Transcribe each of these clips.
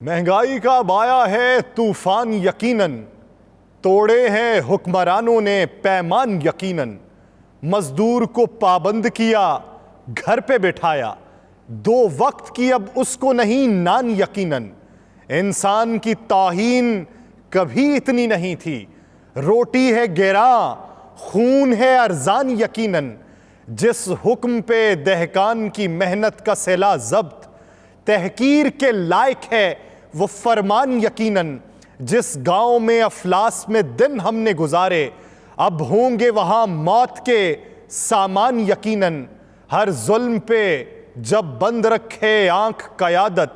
महंगाई का बाया है तूफान यकीनन, तोड़े हैं हुक्मरानों ने पैमान यकीनन। मजदूर को पाबंद किया, घर पे बिठाया, 2 वक्त की अब उसको नहीं नान यकीनन। इंसान की तौहीन कभी इतनी नहीं थी, रोटी है गिरा, खून है अरजान यकीनन। जिस हुक्म पे दहकान की मेहनत का सिला जब्त, तहकीर के लायक है वो फरमान यकीनन। जिस गांव में अफलास में दिन हमने गुजारे, अब होंगे वहां मौत के सामान यकीनन। हर जुल्म पे जब बंद रखे आंख कयादत,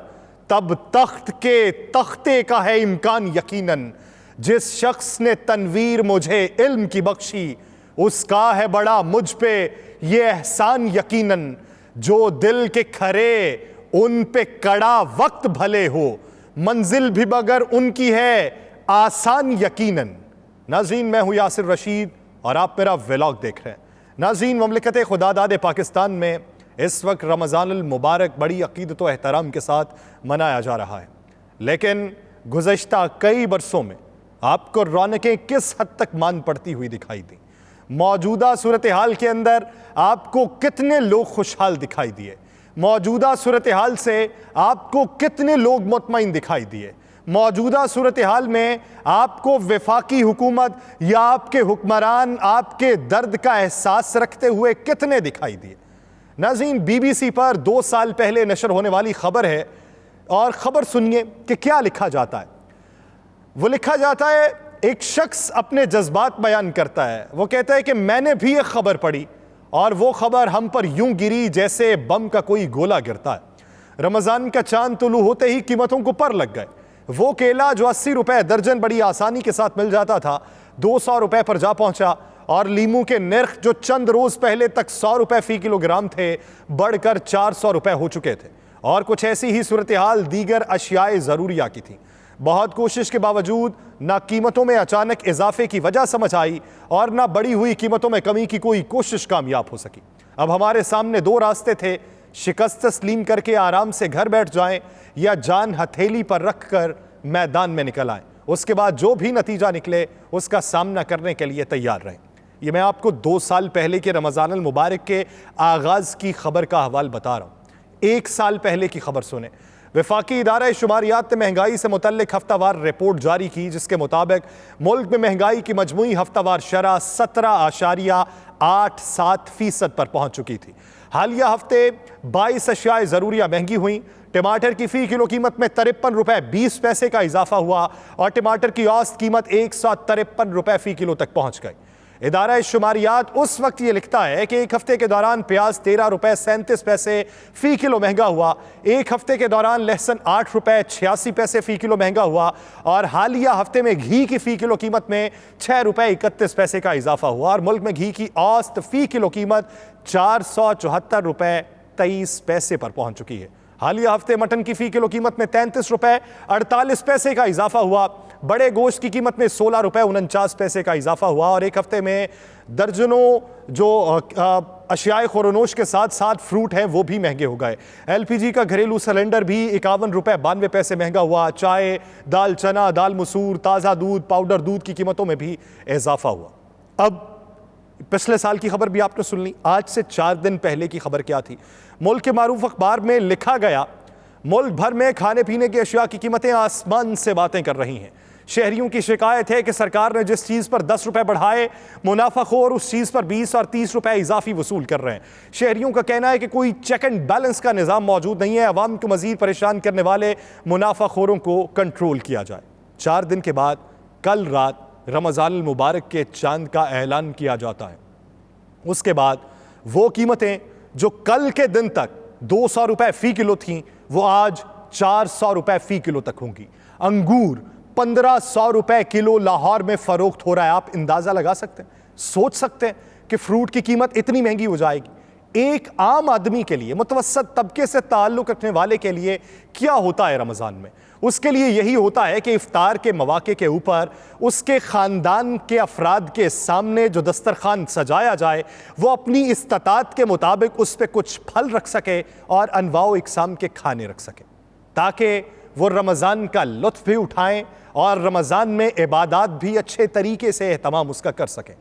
तब तख्त के तख्ते का है इम्कान यकीनन। जिस शख्स ने तनवीर मुझे इल्म की बख्शी, उसका है बड़ा मुझ पे ये एहसान यकीनन। जो दिल के खरे उन पे कड़ा वक्त भले हो, मंजिल भी मगर उनकी है आसान यकीनन। नाज़रीन, मैं हूं यासिर रशीद और आप मेरा व्लॉग देख रहे हैं। नाज़रीन, ममलिकत खुदादाद पाकिस्तान में इस वक्त रमज़ानुल मुबारक बड़ी अक़ीदत व एहतराम के साथ मनाया जा रहा है, लेकिन गुज़श्ता कई बरसों में आपको रौनकें किस हद तक मान पड़ती हुई दिखाई दी। मौजूदा सूरत हाल के अंदर आपको कितने लोग खुशहाल दिखाई दिए, मौजूदा सूरत हाल से आपको कितने लोग मुतमईन दिखाई दिए, मौजूदा सूरत हाल में आपको वफाकी हुकूमत या आपके हुक्मरान आपके दर्द का एहसास रखते हुए कितने दिखाई दिए। नाज़रीन, BBC पर 2 साल पहले नशर होने वाली खबर है और ख़बर सुनिए कि क्या लिखा जाता है। वो लिखा जाता है, एक शख्स अपने जज्बात बयान करता है। वो कहता है कि मैंने भी एक खबर पढ़ी और वो खबर हम पर यूं गिरी जैसे बम का कोई गोला गिरता है। रमज़ान का चांद तुलू होते ही कीमतों को पर लग गए। वो केला जो 80 रुपए दर्जन बड़ी आसानी के साथ मिल जाता था, 200 रुपए पर जा पहुंचा, और लीमू के नर्ख जो चंद रोज पहले तक 100 रुपए फी किलोग्राम थे, बढ़कर 400 रुपए हो चुके थे। और कुछ ऐसी ही सूरत हाल दीगर अशियाए ज़रूरिया की थी। बहुत कोशिश के बावजूद ना कीमतों में अचानक इजाफे की वजह समझ आई और ना बढ़ी हुई कीमतों में कमी की कोई कोशिश कामयाब हो सकी। अब हमारे सामने 2 रास्ते थे, शिकस्त तस्लीम करके आराम से घर बैठ जाएं या जान हथेली पर रख कर मैदान में निकल आएं। उसके बाद जो भी नतीजा निकले उसका सामना करने के लिए तैयार रहें। ये मैं आपको 2 साल पहले के रमज़ानुल मुबारक के आगाज़ की खबर का हवाल बता रहा हूँ। 1 साल पहले की खबर सुने। वफाकी इदारा शुमारियात ने महंगाई से मुतल्लिक हफ्तावार रिपोर्ट जारी की, जिसके मुताबिक मुल्क में महंगाई की मजमूई हफ्तावार शरह 17.87% पर पहुंच चुकी थी। हालिया हफ्ते 22 अशियाए ज़रूरिया महंगी हुई। टमाटर की फ़ी किलो कीमत में 53 रुपए 20 पैसे का इजाफा हुआ और टमाटर की औसत कीमत 153 रुपए फ़ी किलो तक पहुंच गई। इदारा शुमारियात उस वक्त ये लिखता है कि एक हफ्ते के दौरान प्याज 13 रुपए 37 पैसे फ़ी किलो महंगा हुआ, एक हफ्ते के दौरान लहसुन 8 रुपए 86 पैसे फ़ी किलो महंगा हुआ और हालिया हफ्ते में घी की फ़ी किलो कीमत में 6 रुपए 31 पैसे का इजाफा हुआ और मुल्क में घी की औसत फ़ी किलो कीमत 474 रुपए 23 पैसे पर पहुंच चुकी है। हालिया हफ्ते मटन की फ़ी किलो कीमत में 33 रुपए 48 पैसे का इजाफा हुआ, बड़े गोश्त की कीमत में 16 रुपए 49 पैसे का इजाफा हुआ और एक हफ्ते में दर्जनों जो अशियाए खुरनोश के साथ साथ फ्रूट हैं वो भी महंगे हो गए। LPG का घरेलू सिलेंडर भी 51 रुपए 92 पैसे महंगा हुआ। चाय, दाल चना, दाल मसूर, ताज़ा दूध, पाउडर दूध की कीमतों में भी इजाफा हुआ। अब पिछले साल की खबर भी आपने सुन ली। आज से 4 दिन पहले की खबर क्या थी? मुल्क के मारूफ अखबार में लिखा गया, मुल्क भर में खाने पीने की अशिया की कीमतें आसमान से बातें कर रही हैं। शहरियों की शिकायत है कि सरकार ने जिस चीज़ पर 10 रुपए बढ़ाए, मुनाफाखोर उस चीज़ पर 20 और 30 रुपए इजाफी वसूल कर रहे हैं। शहरियों का कहना है कि कोई चेक एंड बैलेंस का निज़ाम मौजूद नहीं है। अवाम को मजीद परेशान करने वाले मुनाफाखोरों को कंट्रोल किया जाए। 4 दिन के बाद कल रात रमज़ानुल मुबारक के चांद का ऐलान किया जाता है। उसके बाद वो कीमतें जो कल के दिन तक 200 रुपए फ़ी किलो थीं, वो आज 400 रुपए फ़ी किलो तक होंगी। अंगूर 1500 रुपए किलो लाहौर में फरोख्त हो रहा है। आप अंदाज़ा लगा सकते हैं, सोच सकते हैं कि फ्रूट की कीमत इतनी महंगी हो जाएगी। एक आम आदमी के लिए, मुतवस्सत तबके से ताल्लुक़ रखने वाले के लिए क्या होता है रमज़ान में? उसके लिए यही होता है कि इफ्तार के मौके के ऊपर उसके ख़ानदान के अफराद के सामने जो दस्तरखान सजाया जाए, वो अपनी इस्तात के मुताबिक उस पर कुछ फल रख सके और अनवाओ इकसाम के खाने रख सके, ताकि वो रमज़ान का लुत्फ़ भी उठाएं और रमज़ान में इबादत भी अच्छे तरीके से एहतमाम उसका कर सकें।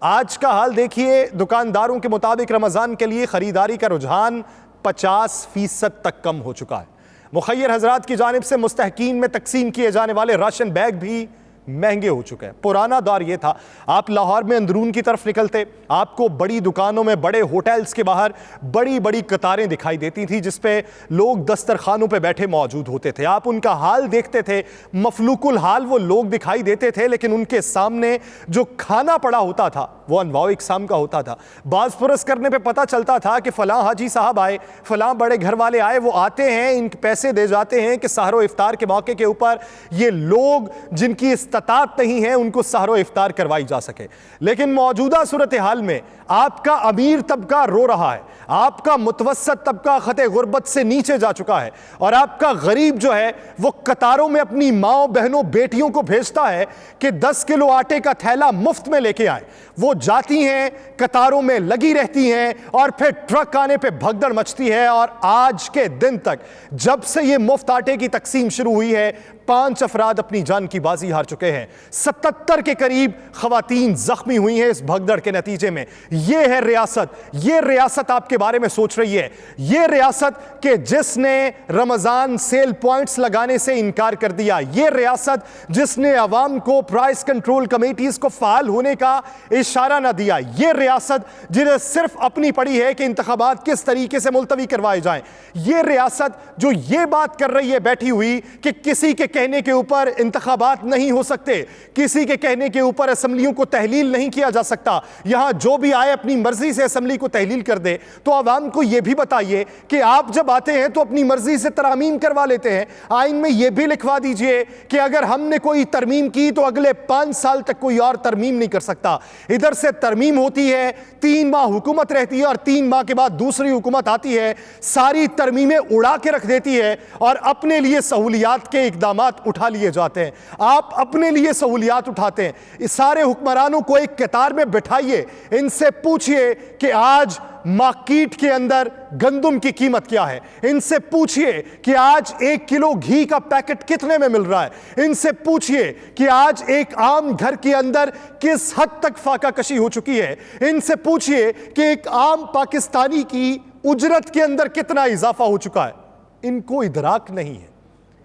आज का हाल देखिए, दुकानदारों के मुताबिक रमज़ान के लिए ख़रीदारी का रुझान 50% तक कम हो चुका है। मुखय्यर हजरात की जानिब से मुस्तहकीन में तकसीम किए जाने वाले राशन बैग भी महंगे हो चुके हैं। पुराना दौर ये था, आप लाहौर में अंदरून की तरफ निकलते, आपको बड़ी दुकानों में, बड़े होटल्स के बाहर बड़ी बड़ी कतारें दिखाई देती थी जिसपे लोग दस्तरखानों पे बैठे मौजूद होते थे। आप उनका हाल देखते थे, मफलूकुल हाल वो लोग दिखाई देते थे, लेकिन उनके सामने जो खाना पड़ा होता था वो अनवाउ इकसाम का होता था। बाज़ पुरस करने पे पता चलता था कि फ़लाँ हाजी साहब आए, फ़लाँ बड़े घर वाले आए, वो आते हैं, इनके पैसे दे जाते हैं कि सहरो इफ्तार के मौके के ऊपर ये लोग जिनकी इस्तात नहीं है उनको सहरो इफ्तार करवाई जा सके। लेकिन मौजूदा सूरत हाल में आपका अमीर तबका रो रहा है, आपका मुतवस्सत तबका खते गुर्बत से नीचे जा चुका है और आपका गरीब जो है वो कतारों में अपनी माओ बहनों बेटियों को भेजता है कि 10 किलो आटे का थैला मुफ्त में लेके आए। वो जाती हैं, कतारों में लगी रहती हैं और फिर ट्रक आने पे भगदड़ मचती है। और आज के दिन तक जब से ये मुफ्त आटे की तकसीम शुरू हुई है 5 अफराद अपनी जान की बाजी हार चुके हैं। 77 के करीब खवातीन जख्मी हुई हैं इस भगदड़ के नतीजे में। यह है रियासत, ये रियासत आपके बारे में सोच रही है। ये रियासत के जिसने रमजान सेल पॉइंट्स लगाने से इनकार कर दिया, ये रियासत जिसने अवाम को प्राइस कंट्रोल कमेटीज को फाल होने का इशारा ना दिया, ये रियासत जिन्हें सिर्फ अपनी पड़ी है कि इंतखाबात किस तरीके से मुलतवी करवाए जाएं, ये रियासत जो ये बात कर रही है बैठी हुई कि किसी के कहने के ऊपर इंतखाबात नहीं हो सकते, किसी के कहने के ऊपर असम्बलियों को तहलील नहीं किया जा सकता, यहां जो भी आए अपनी मर्जी से असम्बली को तहलील कर दे। तो आवाम को यह भी बताइए कि आप जब आते हैं तो अपनी मर्जी से तरमीम करवा लेते हैं, आइन में यह भी लिखवा दीजिए कि अगर हमने कोई तरमीम की तो अगले 5 साल तक कोई और तरमीम नहीं कर सकता। इधर से तरमीम होती है, 3 माह हुकूमत रहती है और 3 माह के बाद दूसरी हुकूमत आती है, सारी तरमीमें उड़ा के रख देती है और अपने लिए सहूलियात के इकदाम उठा लिए जाते हैं। आप अपने लिए सहूलियात उठाते हैं। इस सारे हुक्मरानों को एक कतार में बिठाइए, इनसे पूछिए कि आज मार्केट के अंदर गंदम की कीमत क्या है, इनसे पूछिए कि आज 1 किलो घी का पैकेट कितने में मिल रहा है, इनसे पूछिए कि आज एक आम घर के अंदर किस हद तक फाका कशी हो चुकी है, इनसे पूछिए कि एक आम पाकिस्तानी की उजरत के अंदर कितना इजाफा हो चुका है। इनको इदराक नहीं है,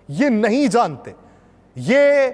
ये नहीं जानते, ये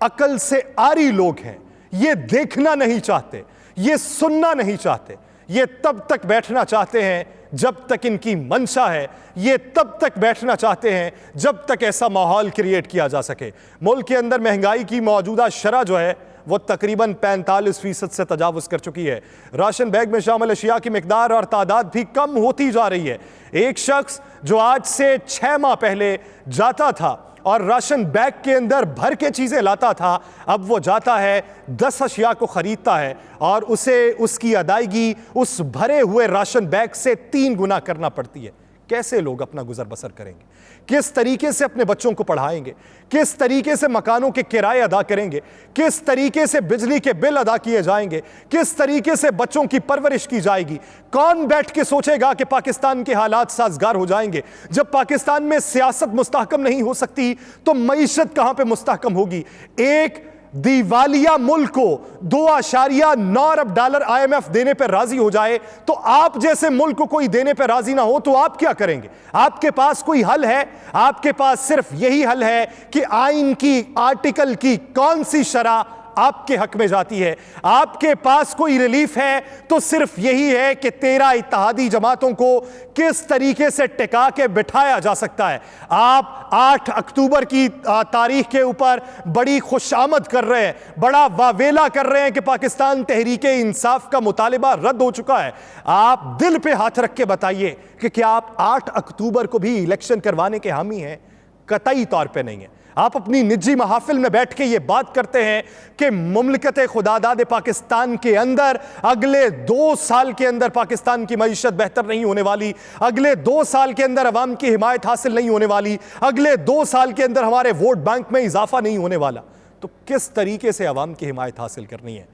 अकल से आरी लोग हैं, ये देखना नहीं चाहते, ये सुनना नहीं चाहते, ये तब तक बैठना चाहते हैं जब तक इनकी मंशा है, ये तब तक बैठना चाहते हैं जब तक ऐसा माहौल क्रिएट किया जा सके। मुल्क के अंदर महंगाई की मौजूदा शरह जो है वो तकरीबन 45% से तजावुज़ कर चुकी है। राशन बैग में शामिल अशिया की मिकदार और तादाद भी कम होती जा रही है। एक शख्स जो आज से 6 माह पहले जाता था और राशन बैग के अंदर भर के चीज़ें लाता था, अब वो जाता है 10 अशिया को ख़रीदता है और उसे उसकी अदायगी उस भरे हुए राशन बैग से 3 गुना करना पड़ती है। कैसे लोग अपना गुजर बसर करेंगे? किस तरीके से अपने बच्चों को पढ़ाएंगे? किस तरीके से मकानों के किराए अदा करेंगे? किस तरीके से बिजली के बिल अदा किए जाएंगे? किस तरीके से बच्चों की परवरिश की जाएगी? कौन बैठ के सोचेगा कि पाकिस्तान के हालात साजगार हो जाएंगे? जब पाकिस्तान में सियासत मुस्तहकम नहीं हो सकती तो मईशत कहां पे मुस्तहकम होगी? एक दिवालिया मुल्क को 2.9 अरब डॉलर IMF देने पर राजी हो जाए तो आप जैसे मुल्क को कोई देने पर राजी ना हो तो आप क्या करेंगे? आपके पास कोई हल है? आपके पास सिर्फ यही हल है कि आइन की आर्टिकल की कौन सी शरह आपके हक में जाती है। आपके पास कोई रिलीफ है तो सिर्फ यही है कि 13 इत्तेहादी जमातों को किस तरीके से टिका के बिठाया जा सकता है। आप 8 अक्टूबर की तारीख के ऊपर बड़ी खुशामद कर रहे हैं, बड़ा वावेला कर रहे हैं कि पाकिस्तान तहरीके इंसाफ का मुतालिबा रद्द हो चुका है। आप दिल पे हाथ रख के बताइए कि क्या आप 8 अक्टूबर को भी इलेक्शन करवाने के हामी हैं? कतई तौर पे नहीं है। आप अपनी निजी महफिल में बैठ के ये बात करते हैं कि मुमलिकत खुदादाद पाकिस्तान के अंदर अगले 2 साल के अंदर पाकिस्तान की मईशत बेहतर नहीं होने वाली, अगले 2 साल के अंदर अवाम की हिमायत हासिल नहीं होने वाली, अगले 2 साल के अंदर हमारे वोट बैंक में इजाफा नहीं होने वाला। तो किस तरीके से अवाम की हिमायत हासिल करनी है?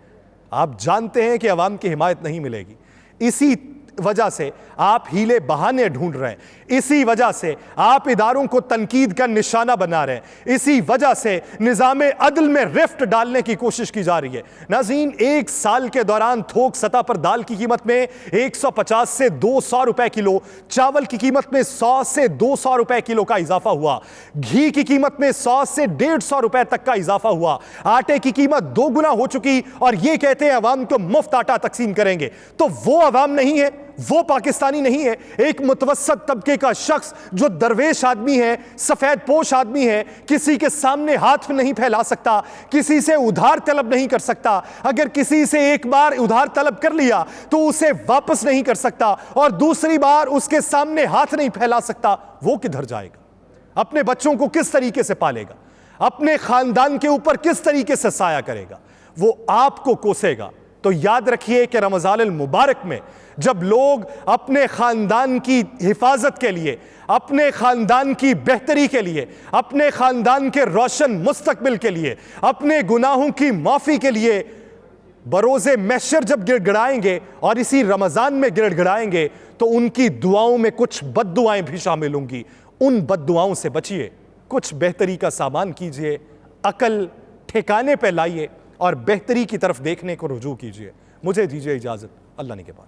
आप जानते हैं कि अवाम की हिमायत नहीं मिलेगी। वजह से आप हीले बहाने ढूंढ रहे हैं, इसी वजह से आप इदारों को तनकीद का निशाना बना रहे हैं, इसी वजह से निज़ाम अदल में रिफ्ट डालने की कोशिश की जा रही है। नाज़रीन, एक साल के दौरान थोक सतह पर दाल की कीमत में 150 से 200 रुपए किलो, चावल की कीमत में 100 से 200 रुपए किलो का इजाफा हुआ, घी की कीमत में 100 से 150 रुपए तक का इजाफा हुआ, आटे की कीमत 2 गुना हो चुकी और ये कहते हैं अवाम को मुफ्त आटा तकसीम करेंगे। तो वो अवाम नहीं है, वो पाकिस्तानी नहीं है। एक मुतवस्सत तबके का शख्स जो दरवेश आदमी है, सफेद पोश आदमी है, किसी के सामने हाथ नहीं फैला सकता, किसी से उधार तलब नहीं कर सकता, अगर किसी से एक बार उधार तलब कर लिया तो उसे वापस नहीं कर सकता और दूसरी बार उसके सामने हाथ नहीं फैला सकता, वो किधर जाएगा? अपने बच्चों को किस तरीके से पालेगा? अपने खानदान के ऊपर किस तरीके से साया करेगा? वो आपको कोसेगा। तो याद रखिए कि रमज़ान मुबारक में जब लोग अपने खानदान की हिफाजत के लिए, अपने खानदान की बेहतरी के लिए, अपने खानदान के रोशन मुस्तकबिल के लिए, अपने गुनाहों की माफ़ी के लिए बरोज़े महशर जब गिड़गिड़ाएंगे और इसी रमज़ान में गिड़गिड़ाएंगे तो उनकी दुआओं में कुछ बद्दुआएं भी शामिल होंगी। उन बद्दुआओं से बचिए, कुछ बेहतरी का सामान कीजिए, अकल ठिकाने पे लाइए और बेहतरी की तरफ देखने को रुजू कीजिए। मुझे दीजिए इजाज़त, अल्लाह ने के बाद।